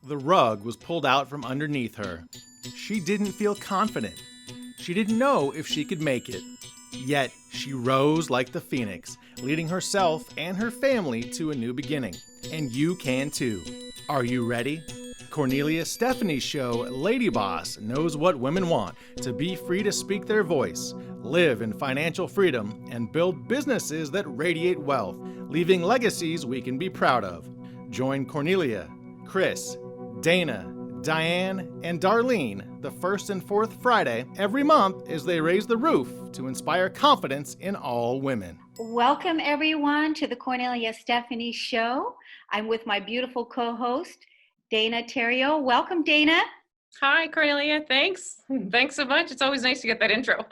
The rug was pulled out from underneath her. She didn't feel confident. She didn't know if she could make it. Yet, she rose like the phoenix, leading herself and her family to a new beginning. And you can too. Are you ready? Cornelia Stephanie's show, Lady Boss, knows what women want: to be free to speak their voice, live in financial freedom, and build businesses that radiate wealth, leaving legacies we can be proud of. Join Cornelia, Chris, Dana, Diane, and Darlene the first and fourth Friday every month as they raise the roof to inspire confidence in all women. Welcome everyone to the Cornelia Stephanie Show. I'm with my beautiful co-host, Dana Theriault. Welcome, Dana. Hi, Cornelia. Thanks. Thanks so much. It's always nice to get that intro.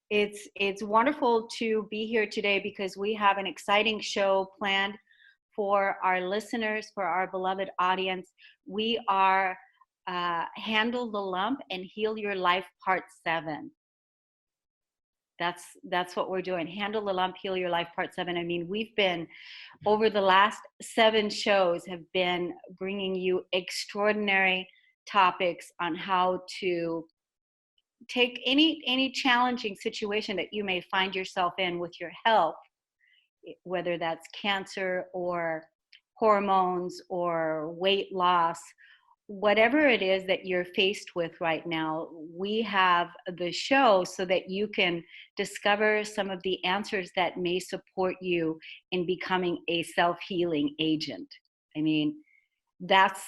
It's wonderful to be here today because we have an exciting show planned for our listeners, for our beloved audience. We are Handle the Lump and Heal Your Life Part 7. That's what we're doing. Handle the Lump, Heal Your Life Part 7. I mean, we've been, over the last 7 shows, have been bringing you extraordinary topics on how to take any challenging situation that you may find yourself in with your health, whether that's cancer or hormones or weight loss. Whatever it is that you're faced with right now, we have the show so that you can discover some of the answers that may support you in becoming a self-healing agent. I mean, that's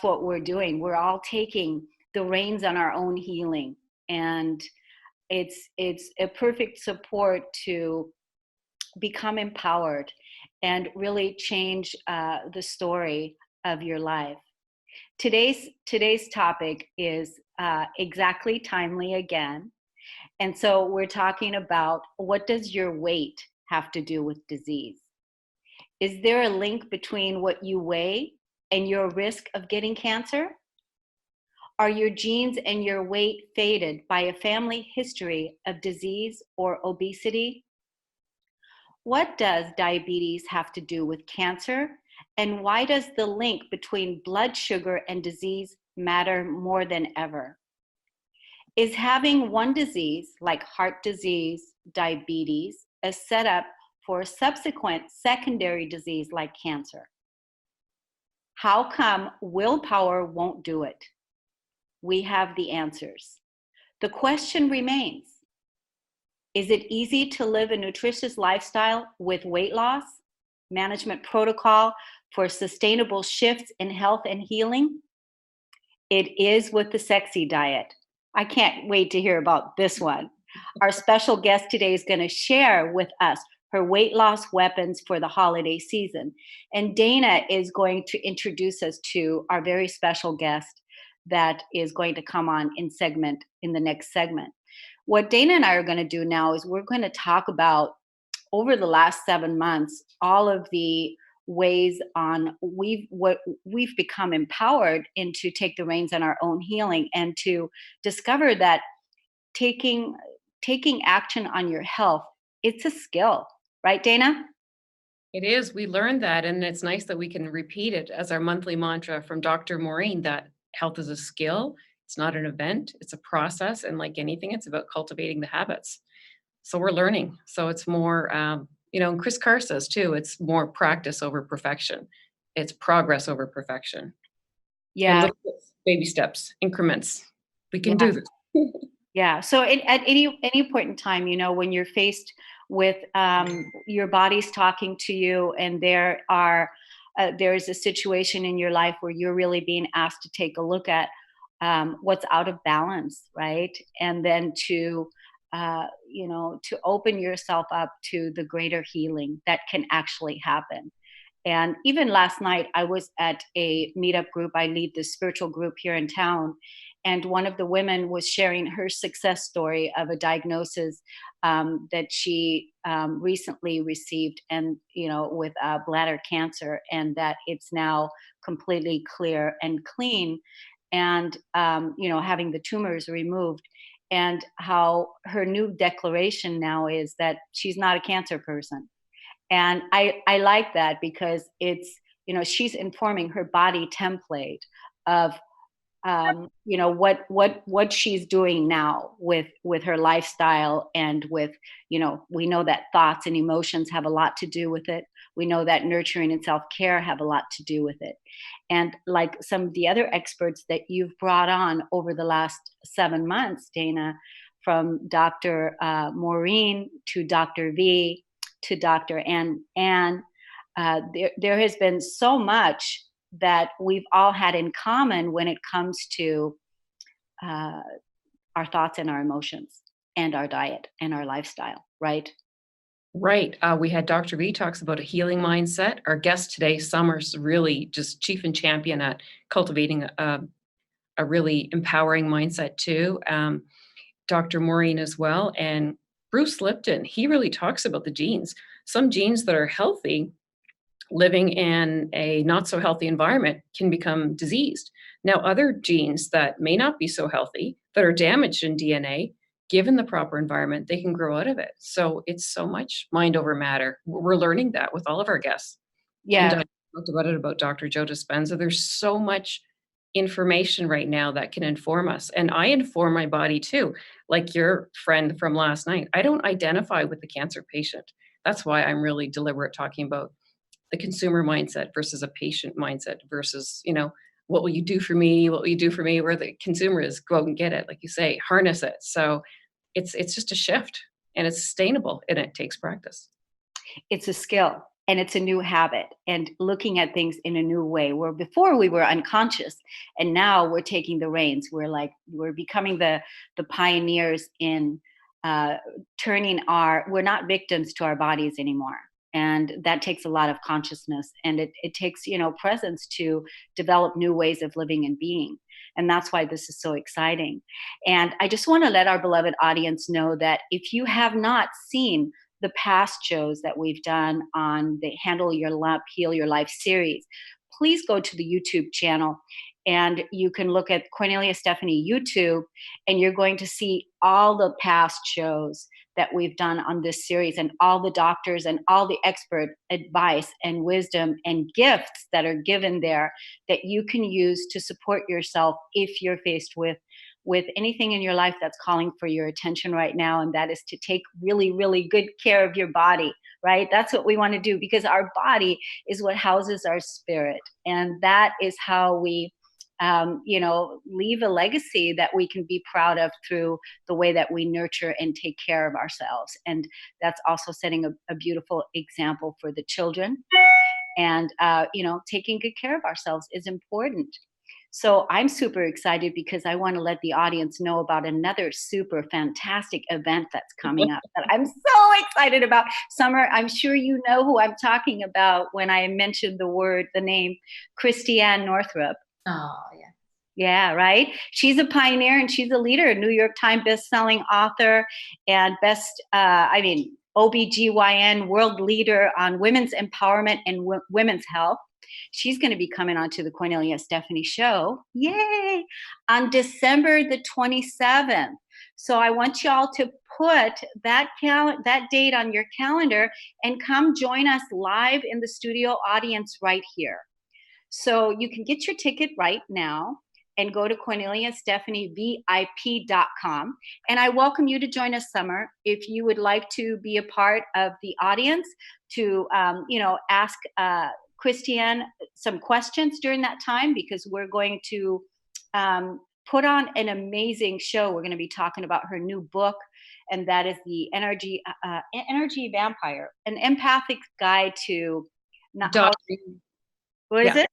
what we're doing. We're all taking the reins on our own healing, and it's a perfect support to become empowered and really change the story of your life. Today's topic is exactly timely again. And so we're talking about, what does your weight have to do with disease? Is there a link between what you weigh and your risk of getting cancer? Are your genes and your weight faded by a family history of disease or obesity? What does diabetes have to do with cancer? And why does the link between blood sugar and disease matter more than ever? Is having one disease, like heart disease, diabetes, a setup for a subsequent secondary disease like cancer? How come willpower won't do it? We have the answers. The question remains: is it easy to live a nutritious lifestyle with weight loss management protocol for sustainable shifts in health and healing? It is with the sexy diet. I can't wait to hear about this one. Our special guest today is going to share with us her weight loss weapons for the holiday season. And Dana is going to introduce us to our very special guest that is going to come on in the next segment. What Dana and I are going to do now is we're going to talk about, over the last 7 months, all of the ways on we've become empowered to take the reins on our own healing, and to discover that taking action on your health, it's a skill, right, Dana? It is. We learned that, and it's nice that we can repeat it as our monthly mantra from Dr. Maureen, that health is a skill. It's not an event. It's a process. And like anything, it's about cultivating the habits. So we're learning. So it's more, and Chris Carr says too, it's more practice over perfection. It's progress over perfection. Yeah. And little baby steps, increments. We can do this. Yeah. So at any point in time, when you're faced with your body's talking to you, and there is a situation in your life where you're really being asked to take a look at what's out of balance, right? And then to open yourself up to the greater healing that can actually happen. And even last night, I was at a meetup group. I lead this spiritual group here in town. And one of the women was sharing her success story of a diagnosis that she recently received, and with bladder cancer, and that it's now completely clear and clean, and having the tumors removed, and how her new declaration now is that she's not a cancer person. And I like that, because it's, she's informing her body template of what she's doing now with her lifestyle, and with, we know that thoughts and emotions have a lot to do with it. We know that nurturing and self-care have a lot to do with it. And like some of the other experts that you've brought on over the last 7 months, Dana, from Dr. Maureen to Dr. V to Dr. Ann, there has been so much that we've all had in common when it comes to our thoughts and our emotions and our diet and our lifestyle, right? Right. We had Dr. V talks about a healing mindset. Our guest today, Summer's really just chief and champion at cultivating a really empowering mindset too. Dr. Maureen as well. And Bruce Lipton, he really talks about the genes. Some genes that are healthy living in a not so healthy environment can become diseased. Now, other genes that may not be so healthy, that are damaged in DNA, given the proper environment, they can grow out of it. So it's so much mind over matter. We're learning that with all of our guests. Yeah. And I talked about it about Dr. Joe Dispenza. There's so much information right now that can inform us. And I inform my body too. Like your friend from last night, I don't identify with the cancer patient. That's why I'm really deliberate talking about the consumer mindset versus a patient mindset versus, what will you do for me? What will you do for me? Where the consumer is, go out and get it. Like you say, harness it. So it's just a shift, and it's sustainable, and it takes practice. It's a skill, and it's a new habit, and looking at things in a new way, where before we were unconscious, and now we're taking the reins. We're becoming the pioneers in we're not victims to our bodies anymore. And that takes a lot of consciousness, and it takes, presence to develop new ways of living and being. And that's why this is so exciting. And I just want to let our beloved audience know that if you have not seen the past shows that we've done on the Handle Your Lump, Heal Your Life series, please go to the YouTube channel, and you can look at Cornelia Stephanie YouTube, and you're going to see all the past shows that we've done on this series, and all the doctors and all the expert advice and wisdom and gifts that are given there that you can use to support yourself if you're faced with anything in your life that's calling for your attention right now. And that is to take really, really good care of your body, right? That's what we want to do, because our body is what houses our spirit. And that is how we leave a legacy that we can be proud of through the way that we nurture and take care of ourselves. And that's also setting a beautiful example for the children. And, taking good care of ourselves is important. So I'm super excited because I want to let the audience know about another super fantastic event that's coming up that I'm so excited about. Summer, I'm sure you know who I'm talking about when I mentioned the name Christiane Northrup. Oh, yeah. Yeah, right. She's a pioneer, and she's a leader, New York Times best-selling author, and OBGYN world leader on women's empowerment and women's health. She's going to be coming onto the Cornelia Stephanie show. Yay! On December the 27th. So I want y'all to put that date on your calendar and come join us live in the studio audience right here. So you can get your ticket right now and go to CorneliaStephanieVIP.com. And I welcome you to join us, Summer, if you would like to be a part of the audience, to ask Christiane some questions during that time, because we're going to put on an amazing show. We're going to be talking about her new book, and that is the Energy Vampire, an empathic guide to what is it?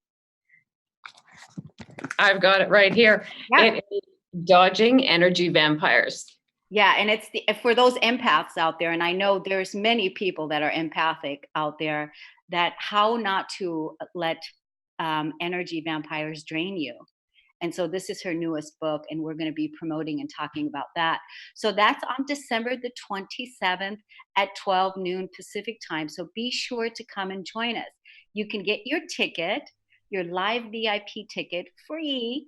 I've got it right here. Yeah. It is Dodging Energy Vampires. Yeah, and it's for those empaths out there, and I know there's many people that are empathic out there, that how not to let energy vampires drain you. And so this is her newest book, and we're going to be promoting and talking about that. So that's on December the 27th at 12 noon Pacific time. So be sure to come and join us. You can get your ticket, your live VIP ticket, free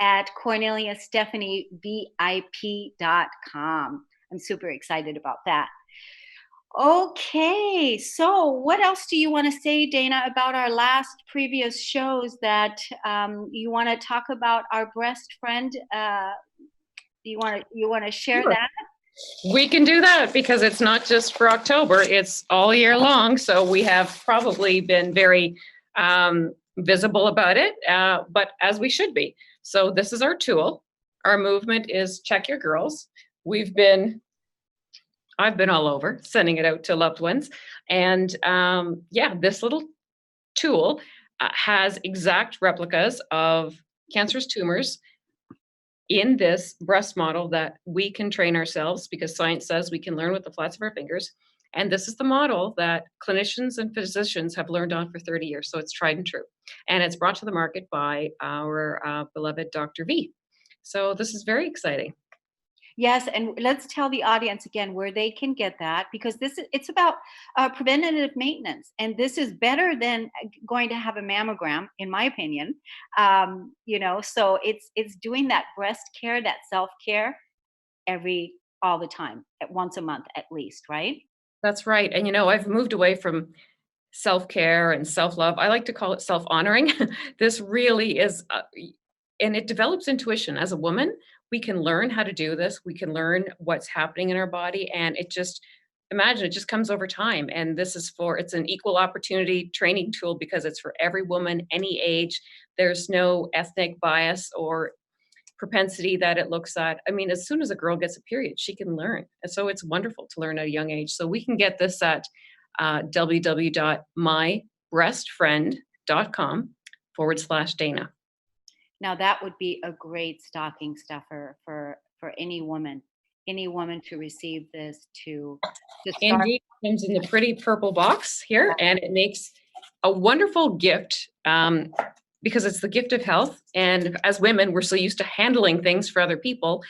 at CorneliaStephanieVIP.com. I'm super excited about that. Okay, so what else do you want to say, Dana, about our last previous shows that you want to talk about our breast friend? Do you want to share Sure. that? We can do that because it's not just for October, it's all year long. So we have probably been very visible about it, but as we should be. So this is our tool. Our movement is Check Your Girls. I've been all over sending it out to loved ones. And this little tool has exact replicas of cancerous tumors in this breast model that we can train ourselves because science says we can learn with the flats of our fingers. And this is the model that clinicians and physicians have learned on for 30 years. So it's tried and true. And it's brought to the market by our beloved Dr. V. So this is very exciting. Yes, and let's tell the audience again where they can get that, because it's about preventative maintenance, and this is better than going to have a mammogram, in my opinion. So it's doing that breast care, that self care, all the time, at once a month at least, right? That's right. And I've moved away from self-care and self-love. I like to call it self-honoring. This really is, and it develops intuition. As a woman, we can learn how to do this. We can learn what's happening in our body. And it just comes over time. And it's an equal opportunity training tool because it's for every woman, any age. There's no ethnic bias or propensity that it looks at. I mean, as soon as a girl gets a period, she can learn. And so it's wonderful to learn at a young age. So we can get this at www.mybreastfriend.com/Dana. Now that would be a great stocking stuffer for any woman to receive this, to start. Indeed, it comes in the pretty purple box here, and it makes a wonderful gift because it's the gift of health. And as women, we're so used to handling things for other people,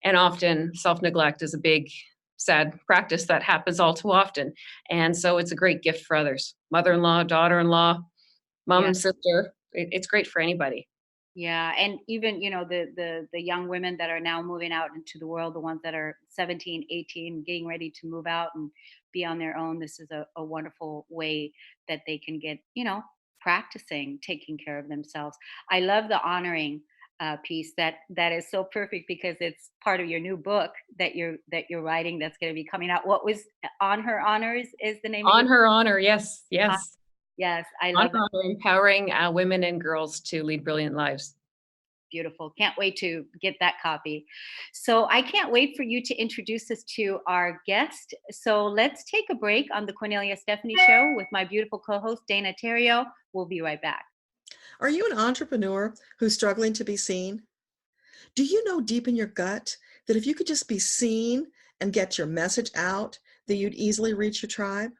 and often self-neglect is a big, sad practice that happens all too often. And so it's a great gift for others: mother-in-law, daughter-in-law, mom, Yeah. and sister. It's great for anybody. Yeah, and even the young women that are now moving out into the world, the ones that are 17, 18, getting ready to move out and be on their own, this is a wonderful way that they can get, practicing taking care of themselves. I love the honoring piece that is so perfect because it's part of your new book that you're writing that's going to be coming out. What was On Her Honors is the name of On your her honor, yes, book? yes. Yes, I On love her it. honor, empowering women and girls to lead brilliant lives. Beautiful. Can't wait to get that copy. So I can't wait for you to introduce us to our guest. So let's take a break on the Cornelia Stephanie Show with my beautiful co-host, Dana Theriault. We'll be right back. Are you an entrepreneur who's struggling to be seen? Do you know deep in your gut that if you could just be seen and get your message out, that you'd easily reach your tribe?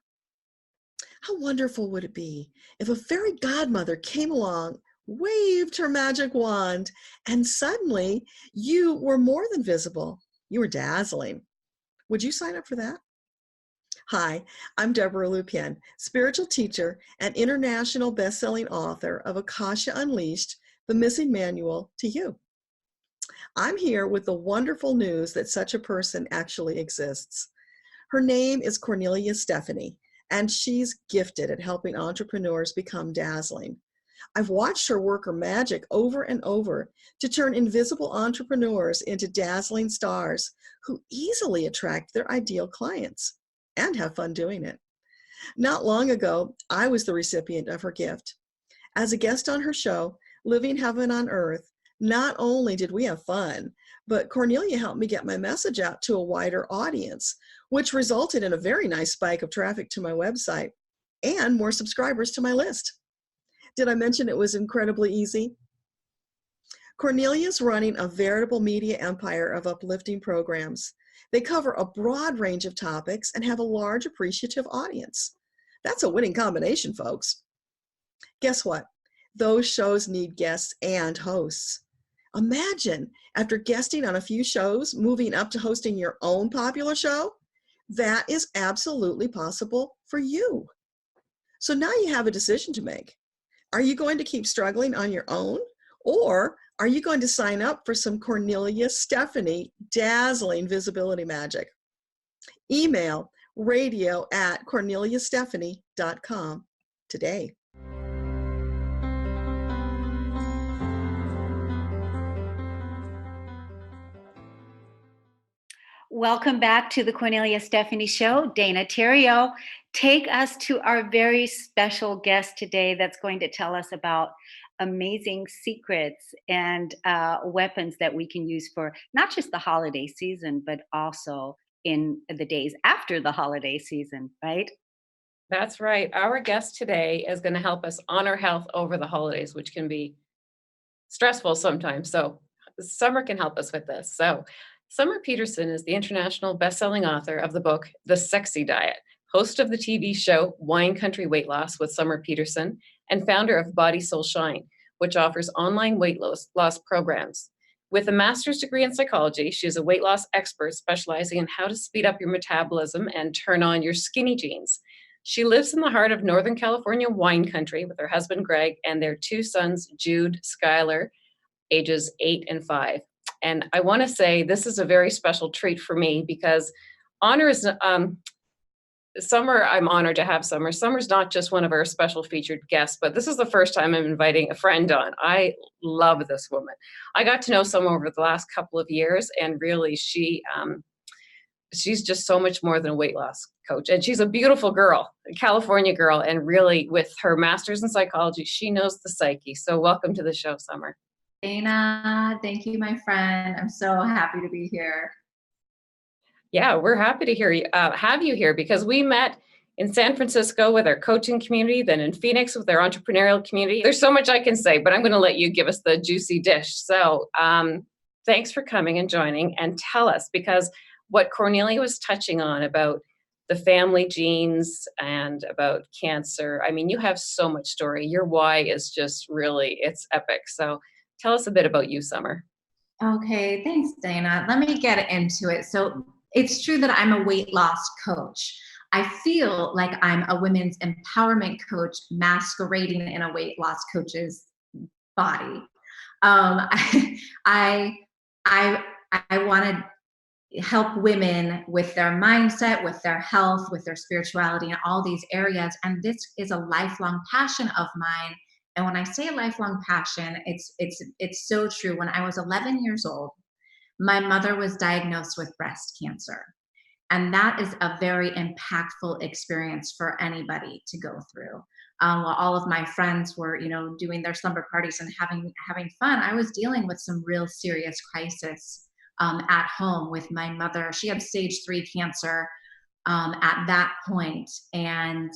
How wonderful would it be if a fairy godmother came along, waved her magic wand, and suddenly you were more than visible? You were dazzling. Would you sign up for that? Hi, I'm Deborah Lupien, spiritual teacher and international best-selling author of Akasha Unleashed, The Missing Manual to You. I'm here with the wonderful news that such a person actually exists. Her name is Cornelia Stephanie, and she's gifted at helping entrepreneurs become dazzling. I've watched her work her magic over and over to turn invisible entrepreneurs into dazzling stars who easily attract their ideal clients and have fun doing it. Not long ago, I was the recipient of her gift. As a guest on her show, Living Heaven on Earth, not only did we have fun, but Cornelia helped me get my message out to a wider audience, which resulted in a very nice spike of traffic to my website and more subscribers to my list. Did I mention it was incredibly easy? Cornelia's running a veritable media empire of uplifting programs. They cover a broad range of topics and have a large appreciative audience. That's a winning combination, folks. Guess what? Those shows need guests and hosts. Imagine, after guesting on a few shows, moving up to hosting your own popular show. That is absolutely possible for you. So now you have a decision to make. Are you going to keep struggling on your own, or are you going to sign up for some Cornelia Stephanie dazzling visibility magic? Email radio@corneliastephanie.com today. Welcome back to the Cornelia Stephanie Show. Dana Theriault, take us to our very special guest today that's going to tell us about amazing secrets and weapons that we can use for not just the holiday season, but also in the days after the holiday season, right? That's right. Our guest today is going to help us honor health over the holidays, which can be stressful sometimes. So Summer can help us with this. So Summer Peterson is the international best-selling author of the book, The Sexy Diet, host of the TV show Wine Country Weight Loss with Summer Peterson, and founder of Body Soul Shine, which offers online weight loss programs. With a master's degree in psychology, she is a weight loss expert specializing in how to speed up your metabolism and turn on your skinny jeans. She lives in the heart of Northern California wine country with her husband, Greg, and their two sons, Jude, Skylar, ages 8 and 5. And I want to say this is a very special treat for me because honor is, Summer, I'm honored to have Summer. Summer's not just one of our special featured guests, but this is the first time I'm inviting a friend on. I love this woman. I got to know Summer over the last couple of years, and really she's just so much more than a weight loss coach. And she's a beautiful girl, a California girl, and really with her master's in psychology, she knows the psyche. So welcome to the show, Summer. Dana, thank you, my friend. I'm so happy to be here. Yeah, we're happy to have you here because we met in San Francisco with our coaching community, then in Phoenix with our entrepreneurial community. There's so much I can say, but I'm going to let you give us the juicy dish. So thanks for coming and joining, and tell us, because what Cornelia was touching on about the family genes and about cancer, I mean, you have so much story. Your why is just really, it's epic. So tell us a bit about you, Summer. Okay, thanks, Dana. Let me get into it. So it's true that I'm a weight loss coach. I feel like I'm a women's empowerment coach masquerading in a weight loss coach's body. I want to help women with their mindset, with their health, with their spirituality, and all these areas. And this is a lifelong passion of mine. And when I say a lifelong passion, it's so true. When I was 11 years old, my mother was diagnosed with breast cancer. And that is a very impactful experience for anybody to go through. While all of my friends were, doing their slumber parties and having fun, I was dealing with some real serious crisis at home with my mother. She had stage 3 cancer at that point, and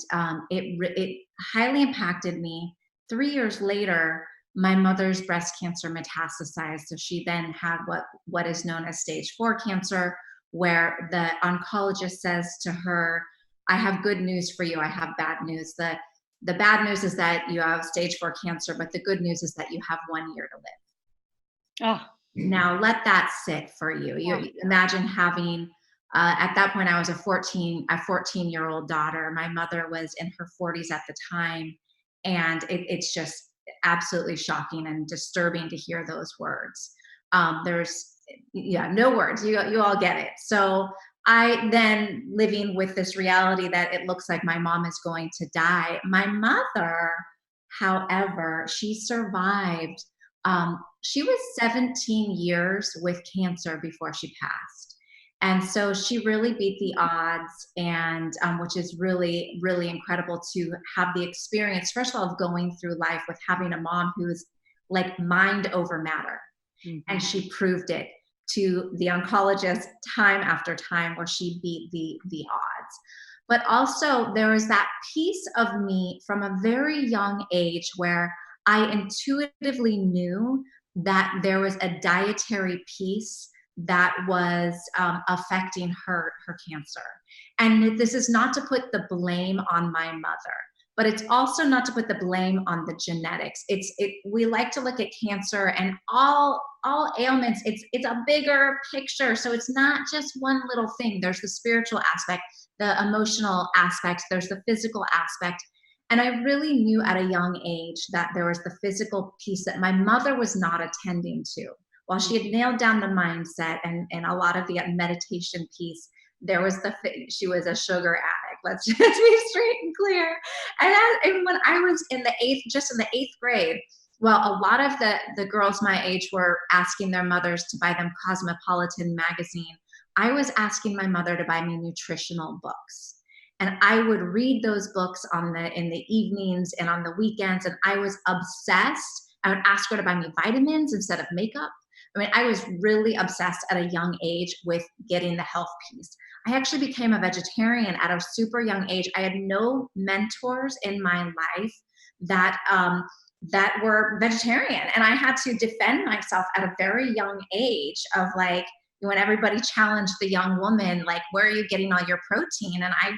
it highly impacted me. 3 years later, my mother's breast cancer metastasized. So she then had what is known as stage 4 cancer, where the oncologist says to her, I have good news for you, I have bad news. The bad news is that you have stage 4 cancer, but the good neuse is that you have 1 year to live. Oh. Now let that sit for you. You imagine having, at that point I was a 14-year-old daughter. My mother was in her 40s at the time. And it's just absolutely shocking and disturbing to hear those words. There's no words. You all get it. So I then, living with this reality that it looks like my mom is going to die. My mother, however, she survived. She was 17 years with cancer before she passed. And so she really beat the odds, and which is really, really incredible to have the experience, first of all, of going through life with having a mom who's like mind over matter. Mm-hmm. And she proved it to the oncologist time after time, where she beat the odds. But also there was that piece of me from a very young age where I intuitively knew that there was a dietary piece that was affecting her cancer. And this is not to put the blame on my mother, but it's also not to put the blame on the genetics. We like to look at cancer and all ailments. It's a bigger picture. So it's not just one little thing. There's the spiritual aspect, the emotional aspect, there's the physical aspect. And I really knew at a young age that there was the physical piece that my mother was not attending to. While she had nailed down the mindset and a lot of the meditation piece, she was a sugar addict. Let's just be straight and clear. And when I was in the eighth grade, well, a lot of the girls my age were asking their mothers to buy them Cosmopolitan magazine. I was asking my mother to buy me nutritional books. And I would read those books in the evenings and on the weekends, and I was obsessed. I would ask her to buy me vitamins instead of makeup. I mean, I was really obsessed at a young age with getting the health piece. I actually became a vegetarian at a super young age. I had no mentors in my life that were vegetarian, and I had to defend myself at a very young age of like, when everybody challenged the young woman, like, where are you getting all your protein? And I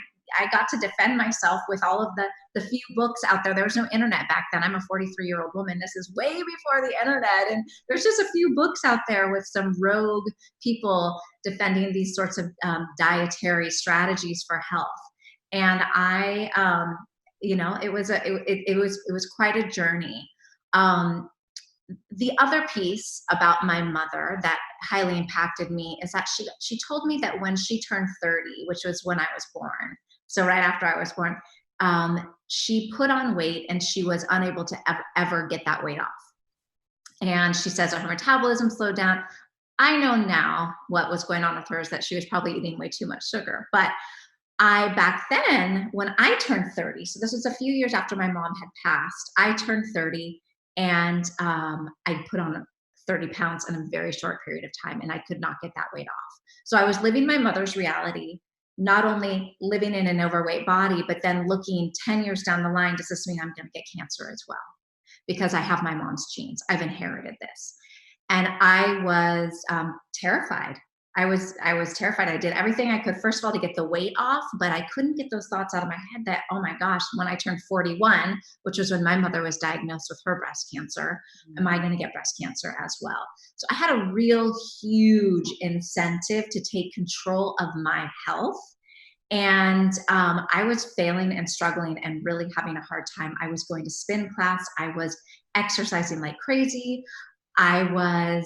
got to defend myself with all of the few books out there. There was no internet back then. I'm a 43-year-old woman. This is way before the internet. And there's just a few books out there with some rogue people defending these sorts of dietary strategies for health. And it was quite a journey. The other piece about my mother that highly impacted me is that she told me that when she turned 30, which was when I was born, so right after I was born, she put on weight and she was unable to ever get that weight off. And she says that her metabolism slowed down. I know now what was going on with her is that she was probably eating way too much sugar. But back then, when I turned 30, so this was a few years after my mom had passed, I turned 30 and I put on 30 pounds in a very short period of time, and I could not get that weight off. So I was living my mother's reality, not only living in an overweight body, but then looking 10 years down the line, does this mean I'm going to get cancer as well? Because I have my mom's genes. I've inherited this. And I was terrified. I was terrified. I did everything I could, first of all, to get the weight off, but I couldn't get those thoughts out of my head that, oh my gosh, when I turned 41, which was when my mother was diagnosed with her breast cancer, am I going to get breast cancer as well? So I had a real huge incentive to take control of my health. And I was failing and struggling and really having a hard time. I was going to spin class. I was exercising like crazy. I was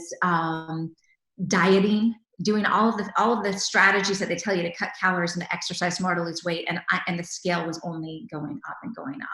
dieting, doing all of the strategies that they tell you to cut calories and to exercise more to lose weight, and the scale was only going up and going up.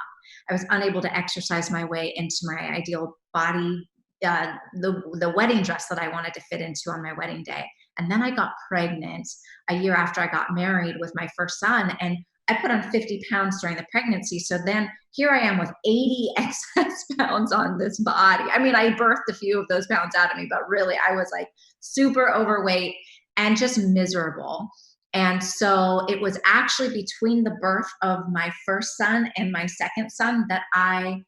I was unable to exercise my way into my ideal body, the wedding dress that I wanted to fit into on my wedding day. And then I got pregnant a year after I got married with my first son, and I put on 50 pounds during the pregnancy. So then here I am with 80 excess pounds on this body. I mean, I birthed a few of those pounds out of me, but really I was like super overweight and just miserable. And so it was actually between the birth of my first son and my second son that I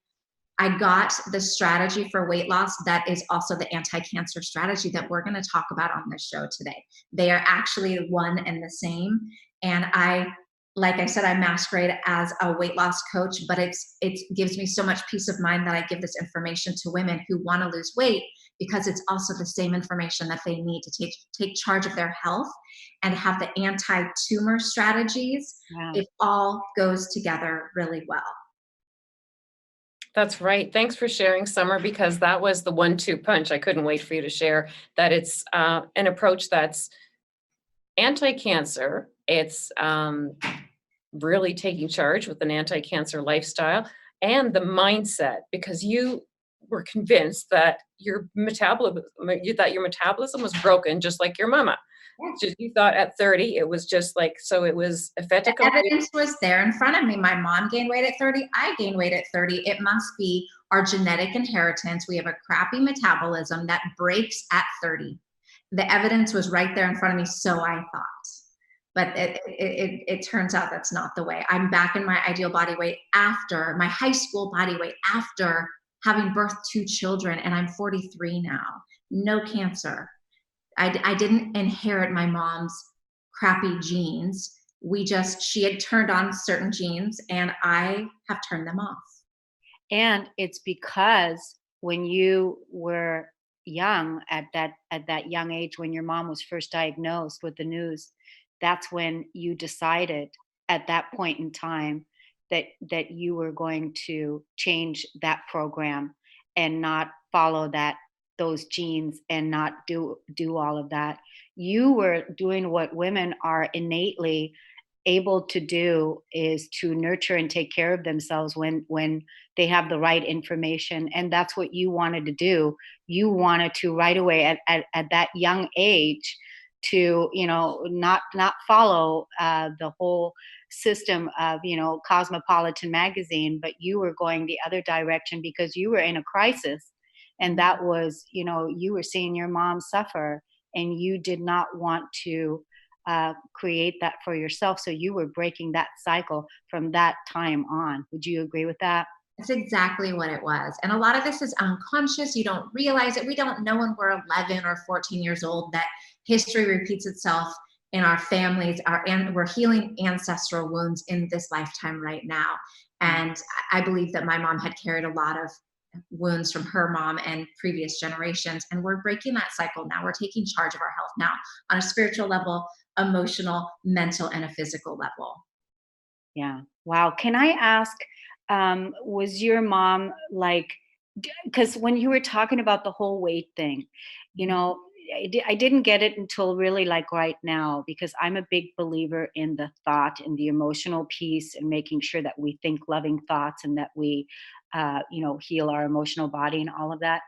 got the strategy for weight loss that is also the anti-cancer strategy that we're going to talk about on this show today. They are actually one and the same. And like I said, I masquerade as a weight loss coach, but it gives me so much peace of mind that I give this information to women who want to lose weight, because it's also the same information that they need to take charge of their health and have the anti-tumor strategies. Wow. It all goes together really well. That's right. Thanks for sharing, Summer, because that was the 1-2 punch. I couldn't wait for you to share that it's an approach that's anti-cancer. It's really taking charge with an anti-cancer lifestyle and the mindset, because you were convinced that your metabolism was broken, just like your mama. Just, you thought at 30 it was just like, so it was effective. The evidence was there in front of me. My mom gained weight at 30. I gained weight at 30. It must be our genetic inheritance. We have a crappy metabolism that breaks at 30. The evidence was right there in front of me, so I thought. But it turns out that's not the way. I'm back in my ideal body weight after my high school body weight, after having birthed 2 children, and I'm 43 now. No cancer. I didn't inherit my mom's crappy genes. She had turned on certain genes, and I have turned them off. And it's because when you were young, at that young age, when your mom was first diagnosed with the news, that's when you decided at that point in time that you were going to change that program and not follow that those genes and not do all of that. You were doing what women are innately able to do, is to nurture and take care of themselves when they have the right information. And that's what you wanted to do. You wanted to right away at that young age to, not follow the whole system of, Cosmopolitan magazine, but you were going the other direction because you were in a crisis. And that was, you were seeing your mom suffer, and you did not want to create that for yourself. So you were breaking that cycle from that time on. Would you agree with that? That's exactly what it was. And a lot of this is unconscious. You don't realize it. We don't know when we're 11 or 14 years old that history repeats itself in our families, and we're healing ancestral wounds in this lifetime right now. And I believe that my mom had carried a lot of wounds from her mom and previous generations. And we're breaking that cycle now. We're taking charge of our health now on a spiritual level, emotional, mental, and a physical level. Yeah. Wow. Can I ask, was your mom like, because when you were talking about the whole weight thing, I didn't get it until really like right now, because I'm a big believer in the thought and the emotional piece, and making sure that we think loving thoughts, and that we, heal our emotional body and all of that.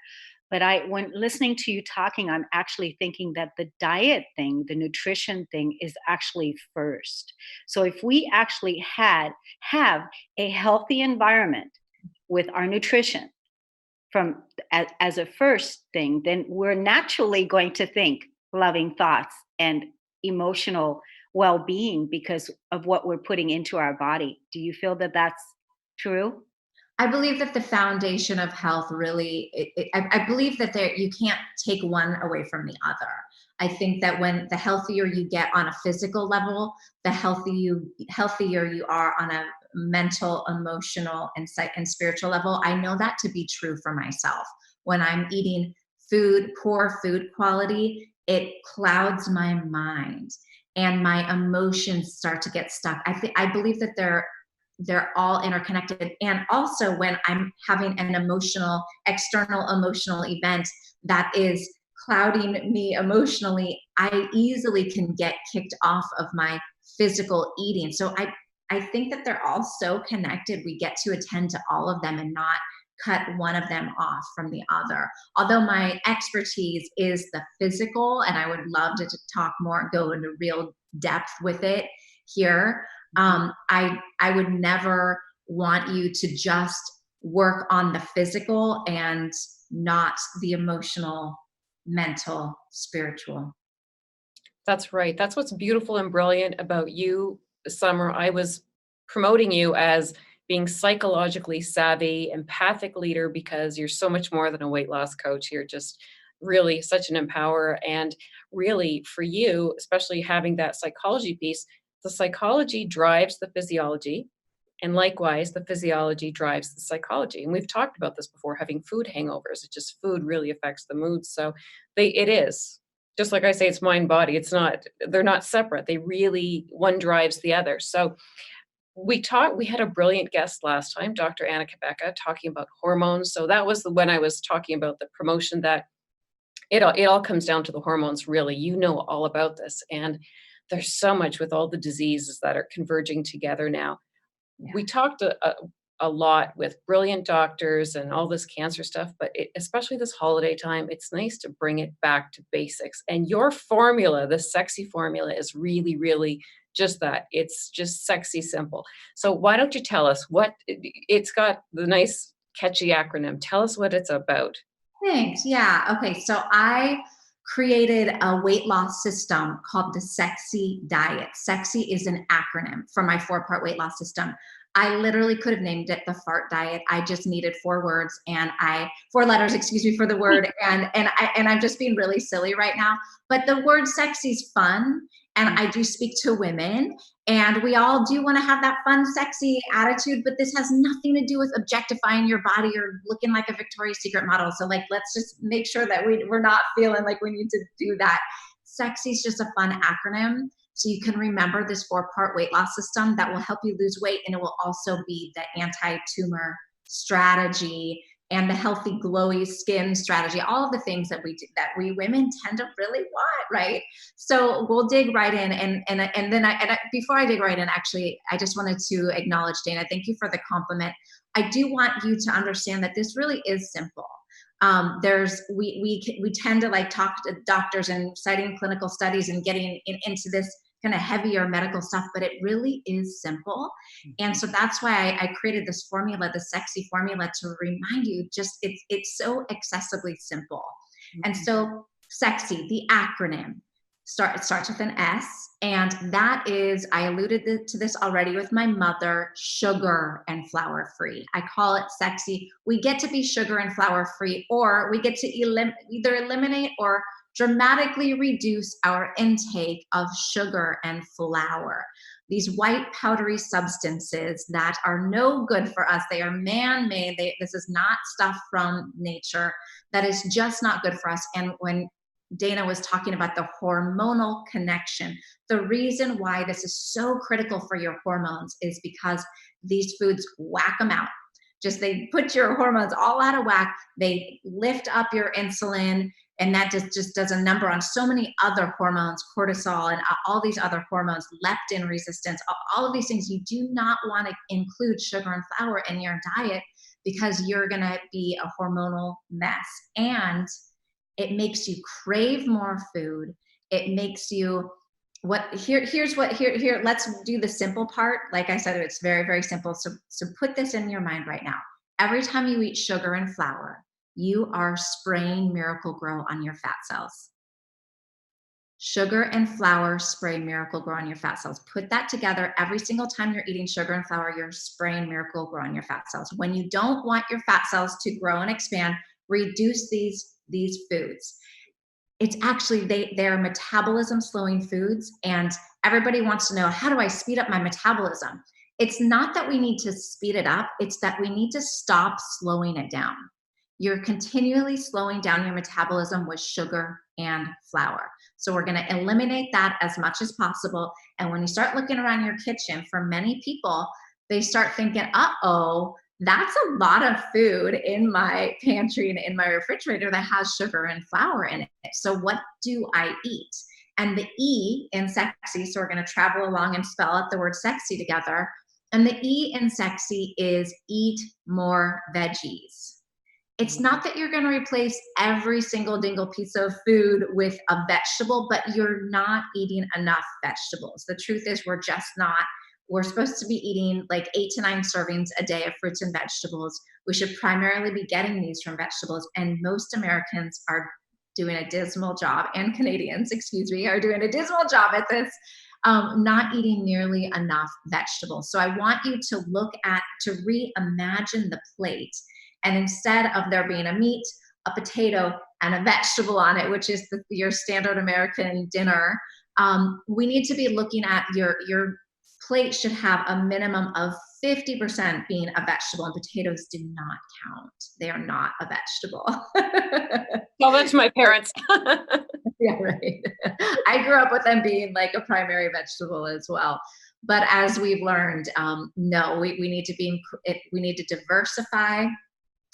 But when listening to you talking, I'm actually thinking that the diet thing, the nutrition thing, is actually first. So if we actually have a healthy environment with our nutrition as a first thing, then we're naturally going to think loving thoughts and emotional well-being because of what we're putting into our body. Do you feel that that's true? I believe that the foundation of health really, I believe that you can't take one away from the other. I think that when the healthier you get on a physical level, the healthier you are on a mental, emotional, and spiritual level. I know that to be true for myself. When I'm eating poor food quality, it clouds my mind and my emotions start to get stuck. I believe that they're all interconnected. And also when I'm having an external emotional event that is clouding me emotionally, I easily can get kicked off of my physical eating. So I think that they're all so connected. We get to attend to all of them and not cut one of them off from the other. Although my expertise is the physical, and I would love to talk more, go into real depth with it here. I would never want you to just work on the physical and not the emotional, mental, spiritual. That's right. That's what's beautiful and brilliant about you, Summer. I was promoting you as being psychologically savvy, empathic leader, because you're so much more than a weight loss coach. You're just really such an empowerer. And really, for you, especially having that psychology piece, the psychology drives the physiology. And likewise, the physiology drives the psychology. And we've talked about this before, having food hangovers. It just, food really affects the mood. So it is. Just like I say, it's mind body. They're not separate. They really, one drives the other. So we had a brilliant guest last time, Dr. Anna Kabeka, talking about hormones. So that was when I was talking about the promotion, that it all comes down to the hormones, really. You know all about this. And there's so much with all the diseases that are converging together now. Yeah. We talked a lot with brilliant doctors and all this cancer stuff, but especially this holiday time, it's nice to bring it back to basics. And your formula, the sexy formula, is really, really just that. It's just sexy simple. So why don't you tell us it's got the nice catchy acronym. Tell us what it's about. Thanks. Yeah. Okay. So I created a weight loss system called the Sexy Diet. Sexy is an acronym for my 4-part weight loss system. I literally could have named it the fart diet. I just needed 4 words and 4 letters, excuse me for the word. And I'm just being really silly right now, but the word sexy is fun. And I do speak to women, and we all do want to have that fun, sexy attitude, but this has nothing to do with objectifying your body or looking like a Victoria's Secret model. So let's just make sure that we're not feeling like we need to do that. Sexy is just a fun acronym. So you can remember this 4-part weight loss system that will help you lose weight. And it will also be the anti-tumor strategy and the healthy, glowy skin strategy, all of the things that we women tend to really want, right? So we'll dig right in, and then before I dig right in, actually, I just wanted to acknowledge, Dana. Thank you for the compliment. I do want you to understand that this really is simple. We tend to like talk to doctors and citing clinical studies and getting into this kind of heavier medical stuff, but it really is simple. And so that's why I created this formula, the sexy formula, to remind you, just it's so accessibly simple. And so sexy, the acronym, it starts with an S, and that is, I alluded to this already with my mother, sugar and flour free. I call it sexy. We get to be sugar and flour free, or we get to either eliminate or dramatically reduce our intake of sugar and flour. These white powdery substances that are no good for us. They are man-made. This is not stuff from nature. That is just not good for us. And when Dana was talking about the hormonal connection, the reason why this is so critical for your hormones is because these foods whack them out. They put your hormones all out of whack. They lift up your insulin, and that just does a number on so many other hormones, cortisol and all these other hormones, leptin resistance, all of these things. You do not want to include sugar and flour in your diet because you're going to be a hormonal mess. And it makes you crave more food. It makes you let's do the simple part. Like I said, it's very, very simple. So put this in your mind right now. Every time you eat sugar and flour, you are spraying Miracle-Gro on your fat cells. Sugar and flour spray Miracle-Gro on your fat cells. Put that together. Every single time you're eating sugar and flour, you're spraying Miracle-Gro on your fat cells. When you don't want your fat cells to grow and expand, reduce these foods. It's actually, they're metabolism slowing foods, and everybody wants to know, how do I speed up my metabolism? It's not that we need to speed it up, it's that we need to stop slowing it down. You're continually slowing down your metabolism with sugar and flour. So we're going to eliminate that as much as possible. And when you start looking around your kitchen, for many people, they start thinking, uh-oh, that's a lot of food in my pantry and in my refrigerator that has sugar and flour in it. So what do I eat? And the E in sexy, so we're going to travel along and spell out the word sexy together. And the E in sexy is eat more veggies. It's not that you're going to replace every single dingle piece of food with a vegetable, but you're not eating enough vegetables. The truth is we're just not. We're supposed to be eating like 8 to 9 servings a day of fruits and vegetables. We should primarily be getting these from vegetables. And most Americans are doing a dismal job, and Canadians, are doing a dismal job at this, not eating nearly enough vegetables. So I want you to to reimagine the plate. And instead of there being a meat, a potato, and a vegetable on it, which is your standard American dinner, we need to be looking at your plate should have a minimum of 50% being a vegetable, and potatoes do not count. They are not a vegetable. Well, that's my parents. Yeah, right. I grew up with them being like a primary vegetable as well. But as we've learned, no, we need to diversify.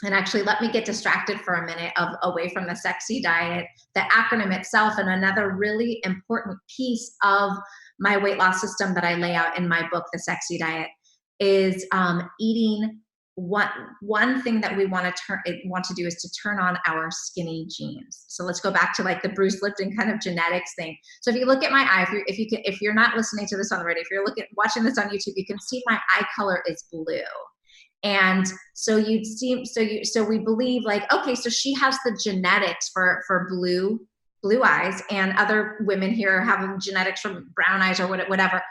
And actually, let me get distracted for a minute away from the sexy diet, the acronym itself, and another really important piece of my weight loss system that I lay out in my book, The Sexy Diet, is eating. One thing that we want to do is to turn on our skinny genes. So let's go back to like the Bruce Lipton kind of genetics thing. So if you look at my eye, if you're not listening to this on the radio, if you're watching this on YouTube, you can see my eye color is blue. And so we believe like, okay, so she has the genetics for blue eyes, and other women here have genetics from brown eyes or whatever.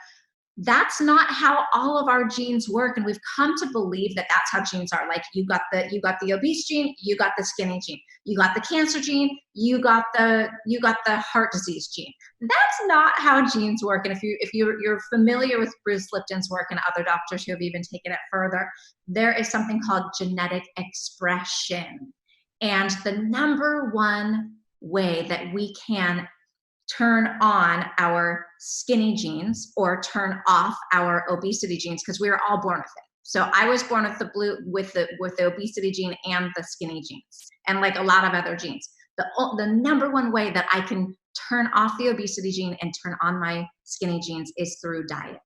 That's not how all of our genes work. And we've come to believe that that's how genes are. Like you got the obese gene, you got the skinny gene, you got the cancer gene, you got the heart disease gene. That's not how genes work. And if you're familiar with Bruce Lipton's work and other doctors who have even taken it further, there is something called genetic expression. And the number one way that we can turn on our skinny genes or turn off our obesity genes, because we are all born with it. So I was born with the obesity gene and the skinny genes, and like a lot of other genes. The number one way that I can turn off the obesity gene and turn on my skinny genes is through diet.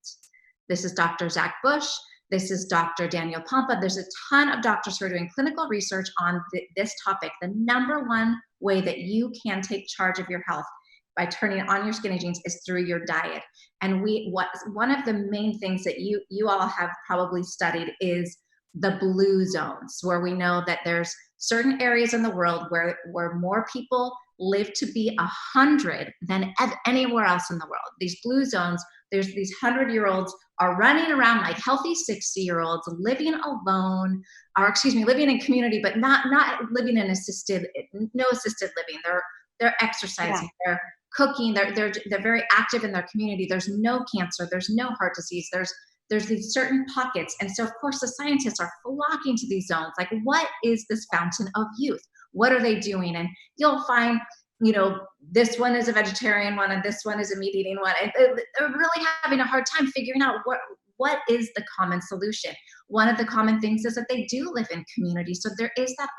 This is Dr. Zach Bush. This is Dr. Daniel Pompa. There's a ton of doctors who are doing clinical research on this topic. The number one way that you can take charge of your health by turning on your skinny jeans is through your diet. And one of the main things that you all have probably studied is the blue zones, where we know that there's certain areas in the world where more people live to be 100 than anywhere else in the world. These blue zones, there's these 100-year-olds are running around like healthy 60-year-olds, living alone, living in community, but not living in no assisted living. They're exercising, they're cooking, they're very active in their community. There's no cancer, there's no heart disease, there's these certain pockets. And so of course the scientists are flocking to these zones. Like, what is this fountain of youth? What are they doing? And you'll find, this one is a vegetarian one and this one is a meat eating one. And they're really having a hard time figuring out what is the common solution. One of the common things is that they do live in community. So there is that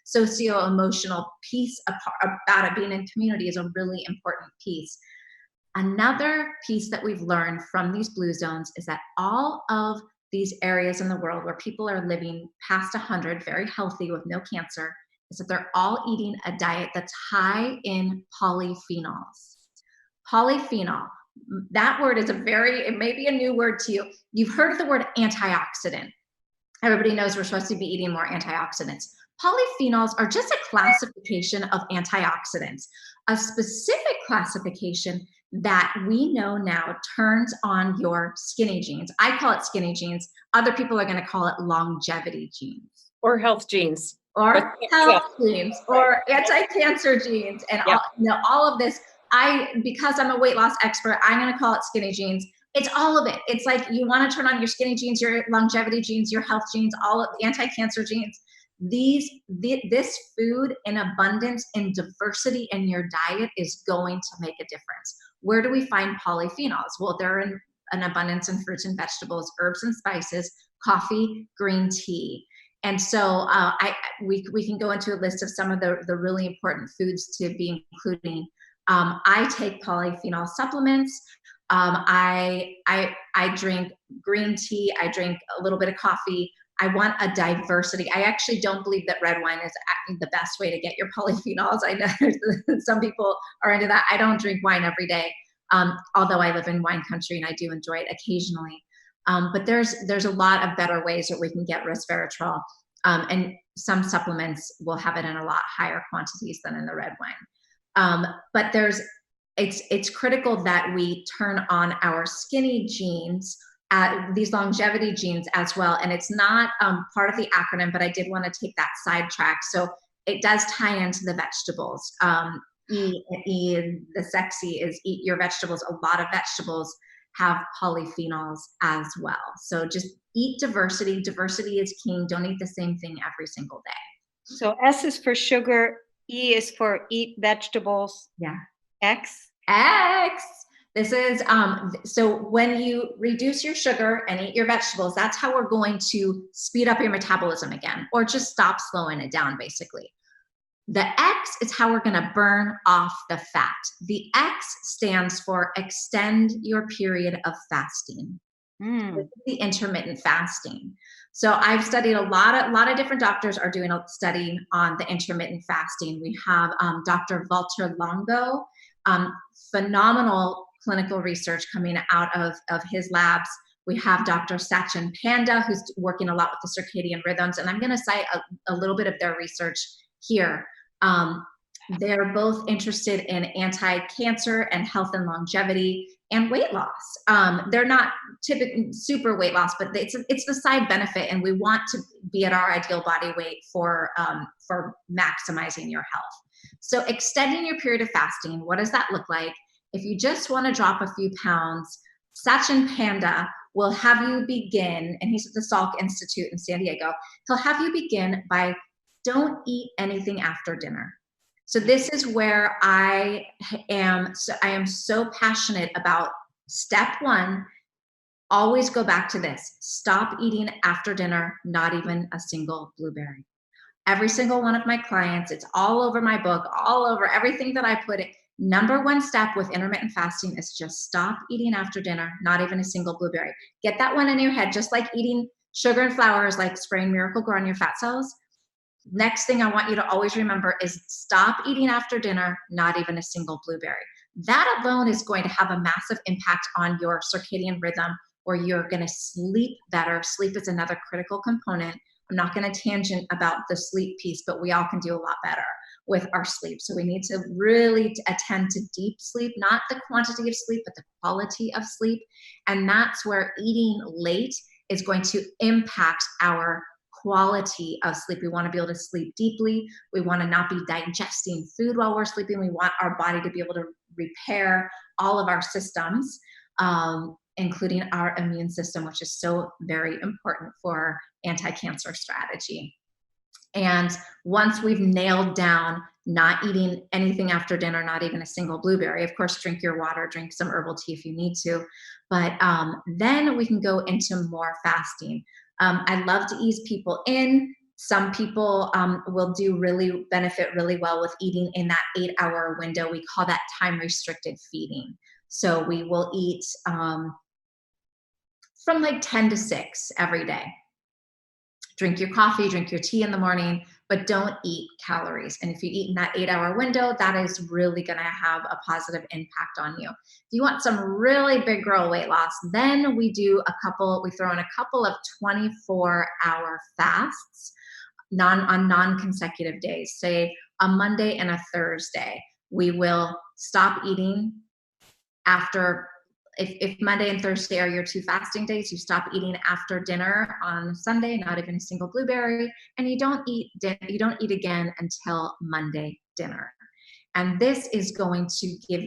socio-emotional piece about it. Being in community is a really important piece. Another piece that we've learned from these blue zones is that all of these areas in the world where people are living past 100, very healthy with no cancer, is that they're all eating a diet that's high in polyphenols. Polyphenol, that word is it may be a new word to you. You've heard of the word antioxidant. Everybody knows we're supposed to be eating more antioxidants. Polyphenols are just a classification of antioxidants, a specific classification that we know now turns on your skinny genes. I call it skinny genes. Other people are going to call it longevity genes. Or health genes. Or health genes, or anti-cancer genes, and all of this. Because I'm a weight loss expert, I'm going to call it skinny genes. It's all of it. It's like you want to turn on your skinny genes, your longevity genes, your health genes, all of the anti-cancer genes. This food in abundance and diversity in your diet is going to make a difference. Where do we find polyphenols? Well, they're in an abundance in fruits and vegetables, herbs and spices, coffee, green tea. And so we can go into a list of some of the really important foods to be including. I take polyphenol supplements. I drink green tea. I drink a little bit of coffee. I want a diversity. I actually don't believe that red wine is the best way to get your polyphenols. I know some people are into that. I don't drink wine every day, although I live in wine country and I do enjoy it occasionally. But there's a lot of better ways that we can get resveratrol, and some supplements will have it in a lot higher quantities than in the red wine. But it's critical that we turn on our skinny genes, these longevity genes as well. And it's not part of the acronym, but I did want to take that sidetrack. So it does tie into the vegetables. The sexy is eat your vegetables. A lot of vegetables have polyphenols as well. So just eat diversity. Diversity is king. Don't eat the same thing every single day. So S is for sugar. E is for eat vegetables. Yeah. X. This is, so when you reduce your sugar and eat your vegetables, that's how we're going to speed up your metabolism again, or just stop slowing it down, basically. The X is how we're going to burn off the fat. The X stands for extend your period of fasting. This is the intermittent fasting. So I've studied a lot of different doctors are doing a study on the intermittent fasting. We have Dr. Walter Longo, phenomenal clinical research coming out of his labs. We have Dr. Sachin Panda, who's working a lot with the circadian rhythms, and I'm going to cite a little bit of their research here. They're both interested in anti-cancer and health and longevity and weight loss. They're not typically super weight loss, but it's the side benefit, and we want to be at our ideal body weight for maximizing your health. So extending your period of fasting, what does that look like? If you just want to drop a few pounds, Sachin Panda will have you begin, and he's at the Salk Institute in San Diego, he'll have you begin by don't eat anything after dinner. So this is where I am so passionate about step one, always go back to this. Stop eating after dinner, not even a single blueberry. Every single one of my clients, it's all over my book, all over everything that I put it. Number one step with intermittent fasting is just stop eating after dinner, not even a single blueberry. Get that one in your head, just like eating sugar and flour is like spraying Miracle-Gro on your fat cells. Next thing I want you to always remember is stop eating after dinner, not even a single blueberry. That alone is going to have a massive impact on your circadian rhythm, where you're going to sleep better. Sleep is another critical component. I'm not going to tangent about the sleep piece, but we all can do a lot better with our sleep. So we need to really attend to deep sleep, not the quantity of sleep, but the quality of sleep. And that's where eating late is going to impact our quality of sleep. We want to be able to sleep deeply. We want to not be digesting food while we're sleeping. We want our body to be able to repair all of our systems, including our immune system, which is so very important for anti-cancer strategy. And once we've nailed down not eating anything after dinner, not even a single blueberry, of course, drink your water, drink some herbal tea if you need to, but then we can go into more fasting. I love to ease people in. Some people will benefit really well with eating in that 8-hour window. We call that time restricted feeding. So we will eat from like 10 to 6 every day. Drink your coffee, drink your tea in the morning, but don't eat calories. And if you eat in that 8-hour window, that is really going to have a positive impact on you. If you want some really big girl weight loss, then we throw in a couple of 24-hour fasts on non-consecutive days, say a Monday and a Thursday. We will stop eating after. If Monday and Thursday are your 2 fasting days, you stop eating after dinner on Sunday, not even a single blueberry, and you don't eat again until Monday dinner. And this is going to give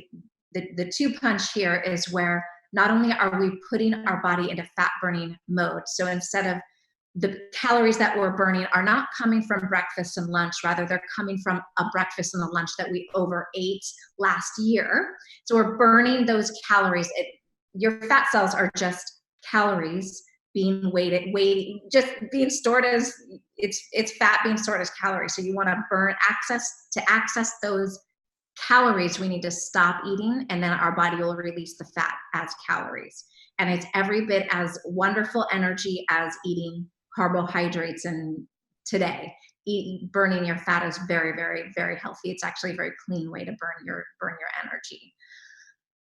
the 2-punch here is where not only are we putting our body into fat burning mode, so instead of the calories that we're burning are not coming from breakfast and lunch, rather they're coming from a breakfast and a lunch that we overate last year. So we're burning those calories. Your fat cells are just calories being just being stored as it's fat being stored as calories. So you want to access those calories. We need to stop eating, and then our body will release the fat as calories. And it's every bit as wonderful energy as eating carbohydrates. And today, burning your fat is very, very, very healthy. It's actually a very clean way to burn your energy.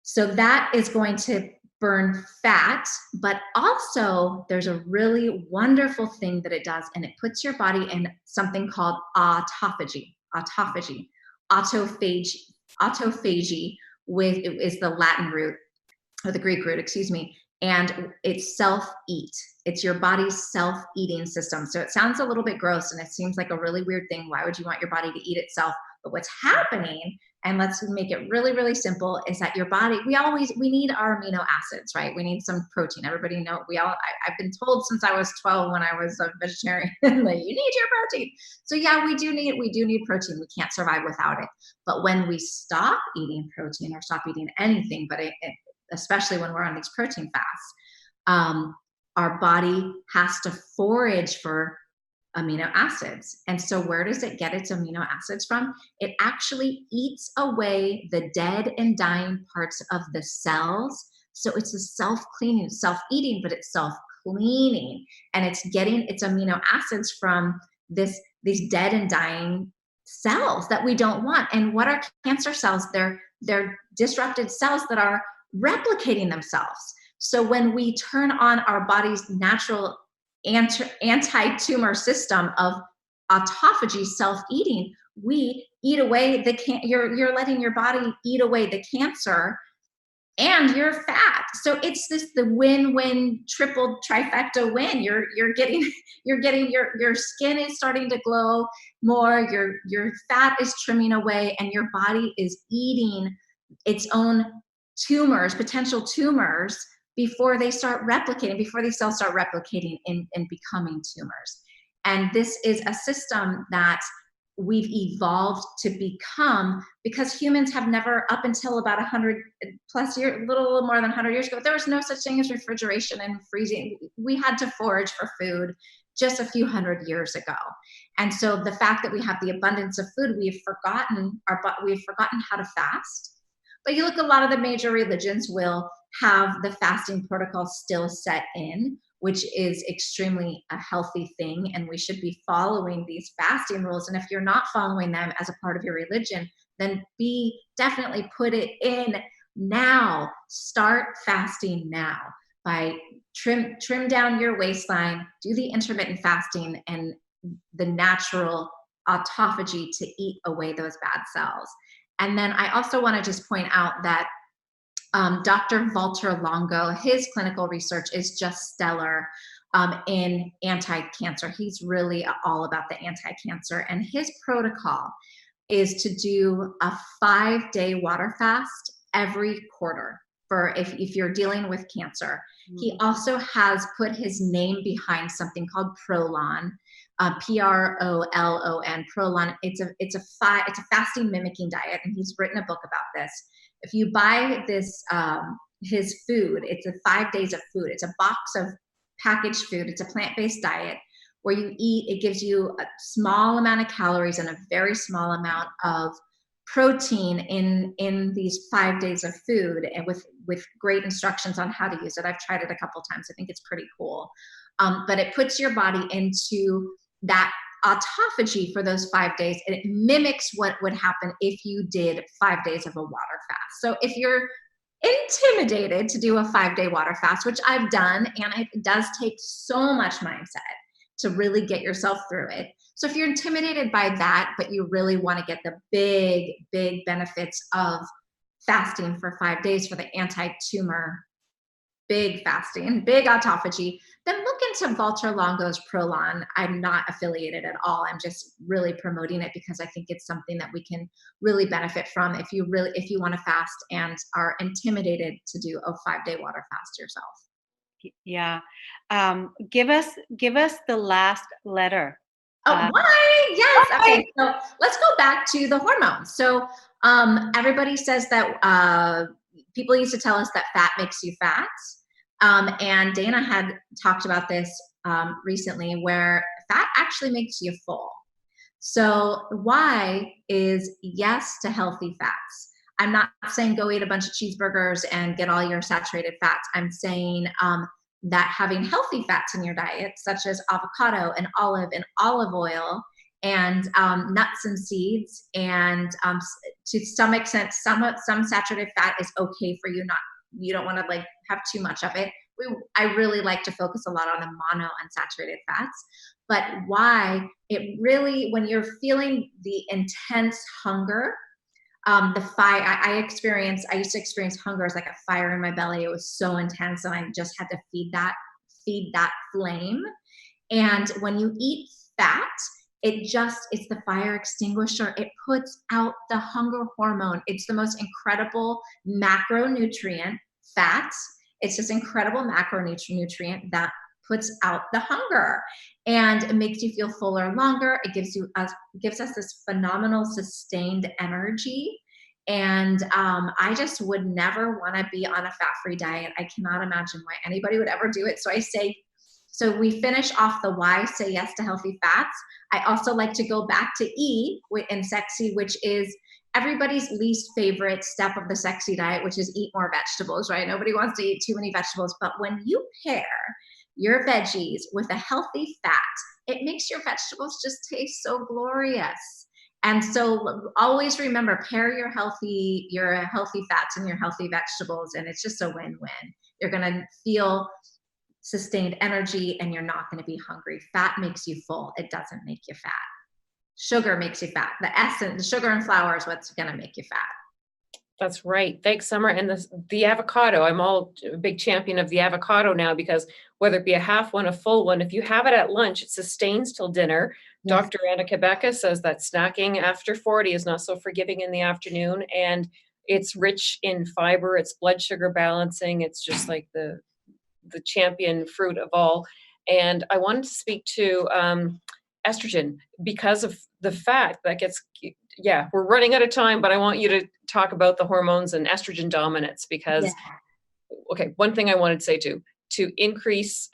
So that is going to burn fat, but also there's a really wonderful thing that it does, and it puts your body in something called autophagy. Autophagy is the Latin root, or the Greek root, excuse me, and it's self-eat. It's your body's self-eating system. So it sounds a little bit gross, and it seems like a really weird thing. Why would you want your body to eat itself? But what's happening, and let's make it really, really simple, is that your body, we need our amino acids, right? We need some protein. Everybody know, I've been told since I was 12 when I was a vegetarian that you need your protein. So yeah, we do need protein. We can't survive without it. But when we stop eating protein or stop eating anything, but especially when we're on these protein fasts, our body has to forage for amino acids. And so where does it get its amino acids from? It actually eats away the dead and dying parts of the cells. So it's a self-cleaning, self-eating, but it's self-cleaning. And it's getting its amino acids from these dead and dying cells that we don't want. And what are cancer cells? They're disrupted cells that are replicating themselves. So when we turn on our body's natural anti-tumor system of autophagy, self-eating, we eat away you're letting your body eat away the cancer and your fat. So it's the win-win, triple trifecta win. You're getting your skin is starting to glow more, your fat is trimming away, and your body is eating its own potential tumors before these cells start replicating and becoming tumors. And this is a system that we've evolved to become, because humans have never, up until about 100 plus years, a little more than 100 years ago, there was no such thing as refrigeration and freezing. We had to forage for food just a few hundred years ago. And so the fact that we have the abundance of food, we've forgotten how to fast. But you look, a lot of the major religions will have the fasting protocol still set in, which is extremely a healthy thing. And we should be following these fasting rules. And if you're not following them as a part of your religion, then definitely put it in now. Start fasting now. By trim down your waistline, do the intermittent fasting and the natural autophagy to eat away those bad cells. And then I also want to just point out that Dr. Walter Longo, his clinical research is just stellar in anti-cancer. He's really all about the anti-cancer, and his protocol is to do a 5-day water fast every quarter for if you're dealing with cancer. He also has put his name behind something called Prolon, Prolon. Prolon. It's a fasting mimicking diet, and he's written a book about this. If you buy this his food, it's 5 days of food. It's a box of packaged food. It's a plant-based diet where you eat. It gives you a small amount of calories and a very small amount of protein in these 5 days of food, and with great instructions on how to use it. I've tried it a couple times. I think it's pretty cool. But it puts your body into that autophagy for those 5 days, and it mimics what would happen if you did 5 days of a water fast. So if you're intimidated to do a 5-day water fast, which I've done, and it does take so much mindset to really get yourself through it. So if you're intimidated by that, but you really want to get the big benefits of fasting for 5 days for the anti-tumor, big fasting, big autophagy, then look into Walter Longo's Prolon. I'm not affiliated at all. I'm just really promoting it because I think it's something that we can really benefit from if you want to fast and are intimidated to do a 5-day water fast yourself. Yeah. Give us the last letter. Oh, why? Yes. Okay. So let's go back to the hormones. So everybody says that people used to tell us that fat makes you fat. And Dana had talked about this recently, where fat actually makes you full. So why is yes to healthy fats? I'm not saying go eat a bunch of cheeseburgers and get all your saturated fats. I'm saying that having healthy fats in your diet, such as avocado and olive oil and nuts and seeds, and to some extent, some saturated fat is okay for you. You don't want to like have too much of it. I really like to focus a lot on the monounsaturated fats, but why it really, when you're feeling the intense hunger, the fire, I used to experience hunger as like a fire in my belly. It was so intense, and I just had to feed that flame. And when you eat fat, it's the fire extinguisher. It puts out the hunger hormone. It's the most incredible macronutrient, fat. It's this incredible macronutrient that puts out the hunger, and it makes you feel fuller longer. It gives us this phenomenal sustained energy. And I just would never want to be on a fat-free diet. I cannot imagine why anybody would ever do it. So we finish off the why, say yes to healthy fats. I also like to go back to E in sexy, which is everybody's least favorite step of the sexy diet, which is eat more vegetables, right? Nobody wants to eat too many vegetables, but when you pair your veggies with a healthy fat, it makes your vegetables just taste so glorious. And so always remember, pair your healthy fats and your healthy vegetables, and it's just a win-win. You're going to feel sustained energy, and you're not going to be hungry. Fat makes you full. It doesn't make you fat. Sugar makes you fat. The sugar and flour is what's going to make you fat. That's right. Thanks, Summer. And the avocado, I'm all a big champion of the avocado now, because whether it be a half one, a full one, if you have it at lunch, it sustains till dinner. Yes. Dr. Anna Kebeka says that snacking after 40 is not so forgiving in the afternoon. And it's rich in fiber. It's blood sugar balancing. It's just like the champion fruit of all. And I wanted to speak to estrogen, because of the fact that we're running out of time, but I want you to talk about the hormones and estrogen dominance, because, okay, one thing I wanted to say to increase,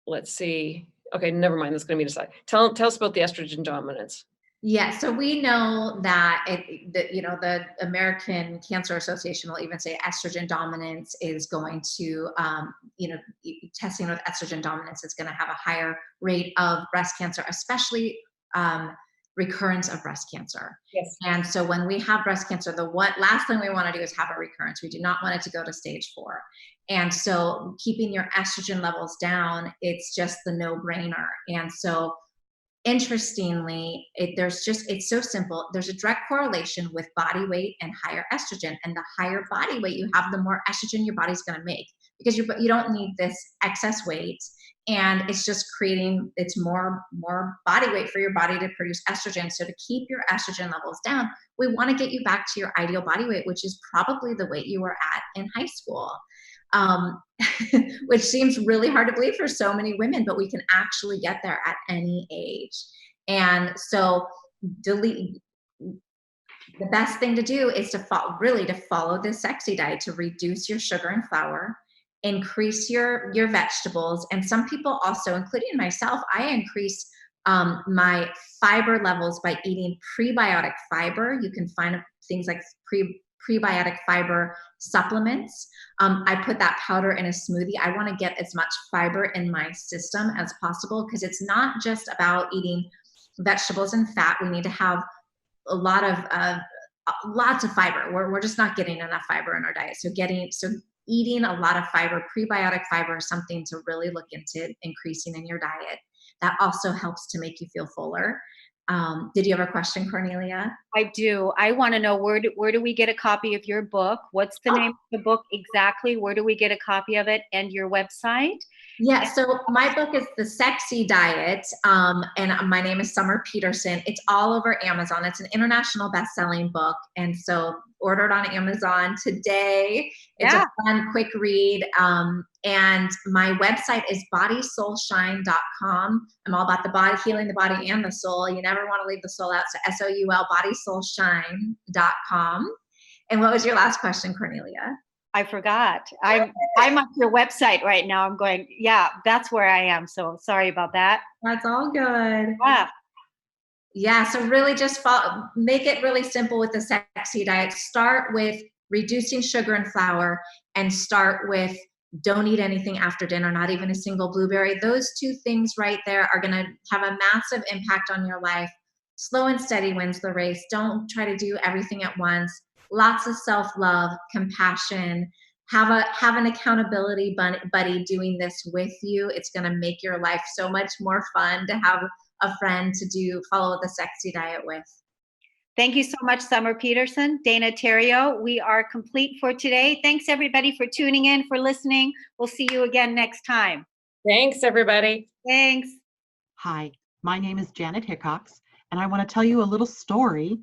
let's see. Okay, never mind. That's going to be decided. Tell us about the estrogen dominance. Yeah, so we know that the American Cancer Association will even say estrogen dominance is going to, testing with estrogen dominance is going to have a higher rate of breast cancer, especially recurrence of breast cancer. Yes. And so when we have breast cancer, the last thing we want to do is have a recurrence. We do not want it to go to stage 4. And so keeping your estrogen levels down, it's just the no-brainer. And so interestingly, it's so simple. There's a direct correlation with body weight and higher estrogen. And the higher body weight you have, the more estrogen your body's going to make, because you don't need this excess weight. And it's just it's more body weight for your body to produce estrogen. So to keep your estrogen levels down, we want to get you back to your ideal body weight, which is probably the weight you were at in high school. Which seems really hard to believe for so many women, but we can actually get there at any age. And so the best thing to do is to follow this sexy diet, to reduce your sugar and flour, increase your vegetables. And some people also, including myself, I increase my fiber levels by eating prebiotic fiber. You can find things like prebiotic fiber supplements. I put that powder in a smoothie. I want to get as much fiber in my system as possible, because it's not just about eating vegetables and fat. We need to have lots of fiber. We're just not getting enough fiber in our diet. So eating a lot of fiber, prebiotic fiber, is something to really look into increasing in your diet. That also helps to make you feel fuller. Did you have a question, Cornelia? I do. I want to know, where do we get a copy of your book? What's the name of the book exactly? Where do we get a copy of it, and your website? Yeah, so my book is The Sexy Diet, and my name is Summer Peterson. It's all over Amazon. It's an international best-selling book, and so order it on Amazon today. It's a fun, quick read, and my website is bodysoulshine.com. I'm all about the body, healing the body and the soul. You never want to leave the soul out, so SOUL, bodysoulshine.com. And what was your last question, Cornelia? I forgot. I'm on your website right now. I'm going, that's where I am. So sorry about that. That's all good. Yeah. Yeah. So really just make it really simple with the sexy diet. Start with reducing sugar and flour, and start with don't eat anything after dinner, not even a single blueberry. Those 2 things right there are going to have a massive impact on your life. Slow and steady wins the race. Don't try to do everything at once. Lots of self-love, compassion. Have an accountability buddy doing this with you. It's going to make your life so much more fun to have a friend to follow the sexy diet with. Thank you so much, Summer Peterson. Dana Theriault, we are complete for today. Thanks, everybody, for tuning in, for listening. We'll see you again next time. Thanks, everybody. Thanks. Hi, my name is Janet Hickox, and I want to tell you a little story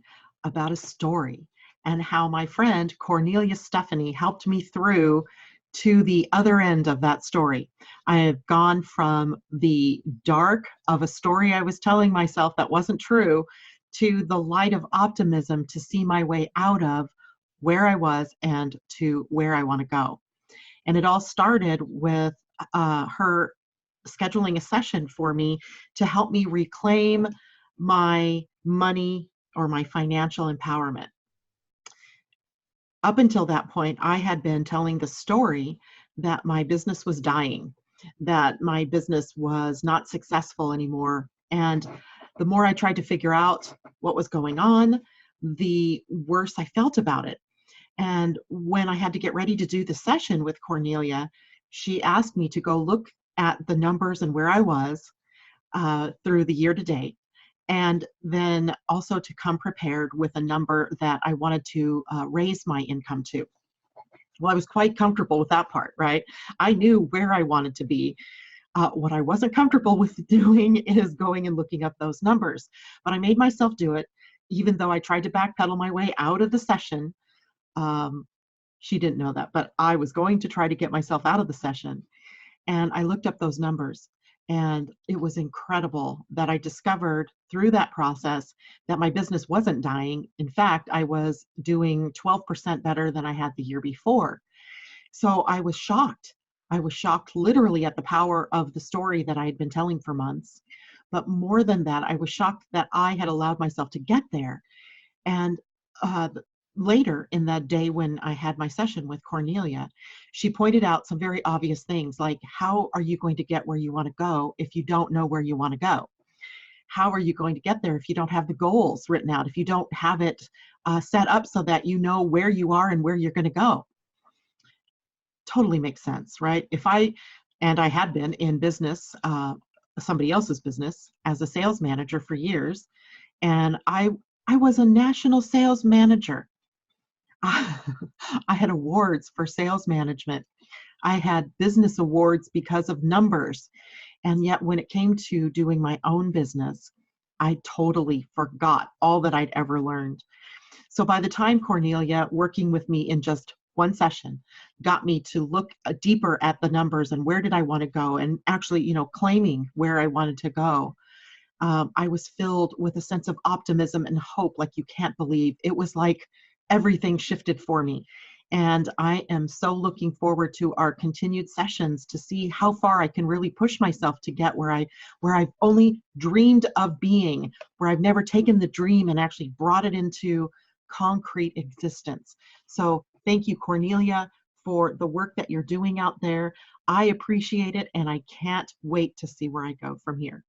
about a story, and how my friend Cornelia Stephanie helped me through to the other end of that story. I have gone from the dark of a story I was telling myself that wasn't true to the light of optimism to see my way out of where I was and to where I want to go. And it all started with her scheduling a session for me to help me reclaim my money or my financial empowerment. Up until that point, I had been telling the story that my business was dying, that my business was not successful anymore. And the more I tried to figure out what was going on, the worse I felt about it. And when I had to get ready to do the session with Cornelia, she asked me to go look at the numbers and where I was through the year to date. And then also to come prepared with a number that I wanted to raise my income to. Well, I was quite comfortable with that part, right? I knew where I wanted to be. What I wasn't comfortable with doing is going and looking up those numbers. But I made myself do it, even though I tried to backpedal my way out of the session. She didn't know that, but I was going to try to get myself out of the session. And I looked up those numbers. And it was incredible that I discovered through that process that my business wasn't dying. In fact, I was doing 12% better than I had the year before. So I was shocked. I was shocked literally at the power of the story that I had been telling for months. But more than that, I was shocked that I had allowed myself to get there. And uh, later in that day when I had my session with Cornelia, she pointed out some very obvious things like, how are you going to get where you want to go if you don't know where you want to go? How are you going to get there if you don't have the goals written out, if you don't have it set up so that you know where you are and where you're going to go? Totally makes sense, right? And I had been in business, somebody else's business, as a sales manager for years, and I was a national sales manager. I had awards for sales management. I had business awards because of numbers. And yet when it came to doing my own business, I totally forgot all that I'd ever learned. So by the time Cornelia, working with me in just one session, got me to look deeper at the numbers and where did I want to go, and actually, claiming where I wanted to go, I was filled with a sense of optimism and hope like you can't believe. It was like everything shifted for me. And I am so looking forward to our continued sessions to see how far I can really push myself to get where I've only dreamed of being, where I've never taken the dream and actually brought it into concrete existence. So thank you, Cornelia, for the work that you're doing out there. I appreciate it, and I can't wait to see where I go from here.